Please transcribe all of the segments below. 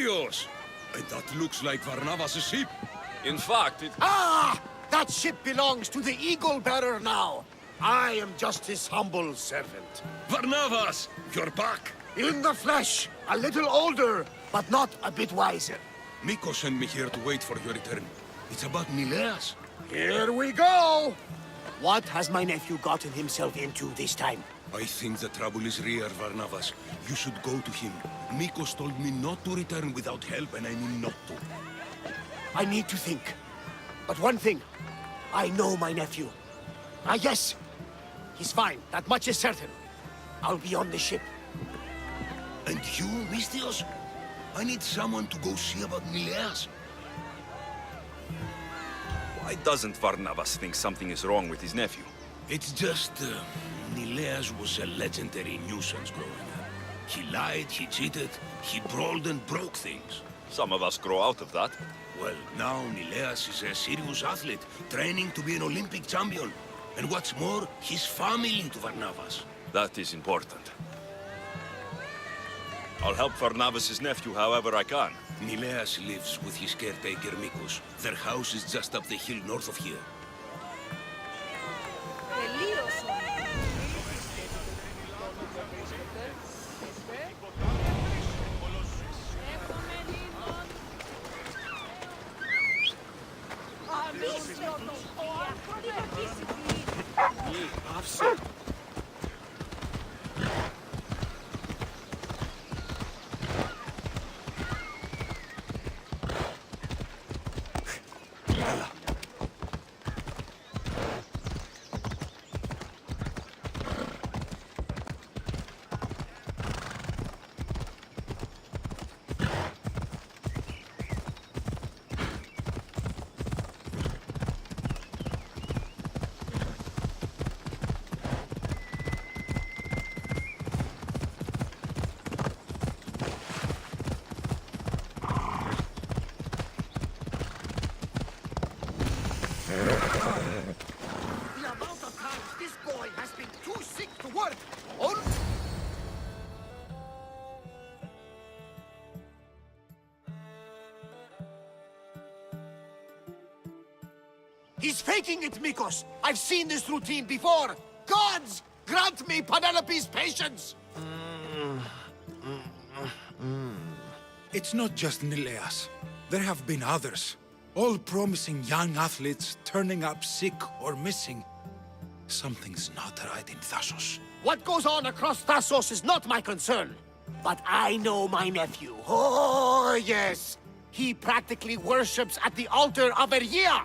Misthios! And that looks like Varnavas' ship. In fact, it... Ah! That ship belongs to the Eagle Bearer now. I am just his humble servant. Varnavas! You're back! In the flesh, a little older, but not a bit wiser. Miko sent me here to wait for your return. It's about Nileas. Here we go! What has my nephew gotten himself into this time? I think the trouble is real, Varnavas. You should go to him. Mikos told me not to return without help, and I mean not to. I need to think. But one thing, I know my nephew. Ah, yes. He's fine. That much is certain. I'll be on the ship. And you, Misthios? I need someone to go see about Nileas. Why doesn't Varnavas think something is wrong with his nephew? It's just, Nileas was a legendary nuisance growing up. He lied, he cheated, he brawled and broke things. Some of us grow out of that. Well, now Nileas is a serious athlete, training to be an Olympic champion. And what's more, he's family to Varnavas. That is important. I'll help Varnavas' nephew however I can. Nileas lives with his caretaker Mikos. Their house is just up the hill north of here. The amount of times this boy has been too sick to work. Or... He's faking it, Mikos. I've seen this routine before. Gods, grant me Penelope's patience. It's not just Nileas. There have been others. All promising young athletes turning up sick or missing. Something's not right in Thassos. What goes on across Thassos is not my concern. But I know my nephew. Oh, yes. He practically worships at the altar of Ergia.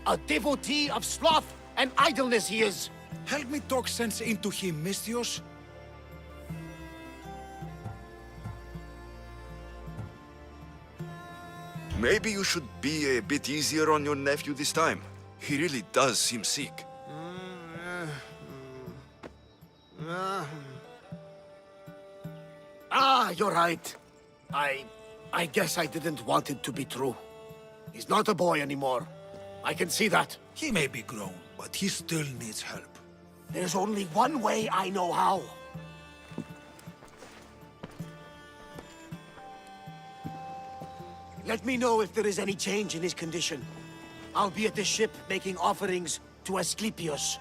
A devotee of sloth and idleness he is. Help me talk sense into him, Misthios. Maybe you should be a bit easier on your nephew this time. He really does seem sick. Ah, you're right. I guess I didn't want it to be true. He's not a boy anymore. I can see that. He may be grown, but he still needs help. There's only one way I know how. Let me know if there is any change in his condition. I'll be at the ship making offerings to Asclepius.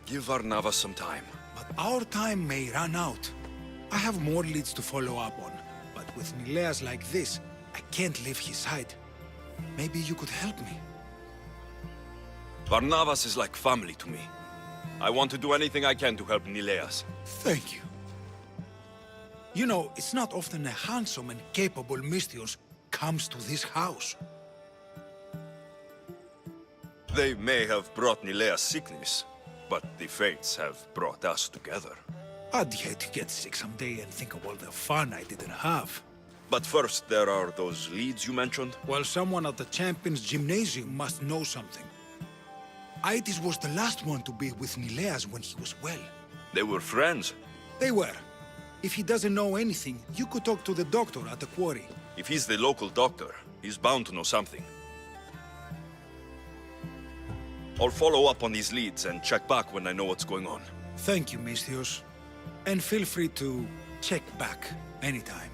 Give Varnavas some time. But our time may run out. I have more leads to follow up on. But with Nileas like this, I can't leave his side. Maybe you could help me. Varnavas is like family to me. I want to do anything I can to help Nileas. Thank you. You know, it's not often a handsome and capable Misthios comes to this house. They may have brought Nileas sickness, but the fates have brought us together. I'd hate to get sick someday and think of all the fun I didn't have. But first, there are those leads you mentioned. Well, someone at the Champions Gymnasium must know something. Aitis was the last one to be with Nileas when he was well. They were friends. They were. If he doesn't know anything, you could talk to the doctor at the quarry. If he's the local doctor, he's bound to know something. I'll follow up on these leads and check back when I know what's going on. Thank you, Misthios. And feel free to Check back anytime.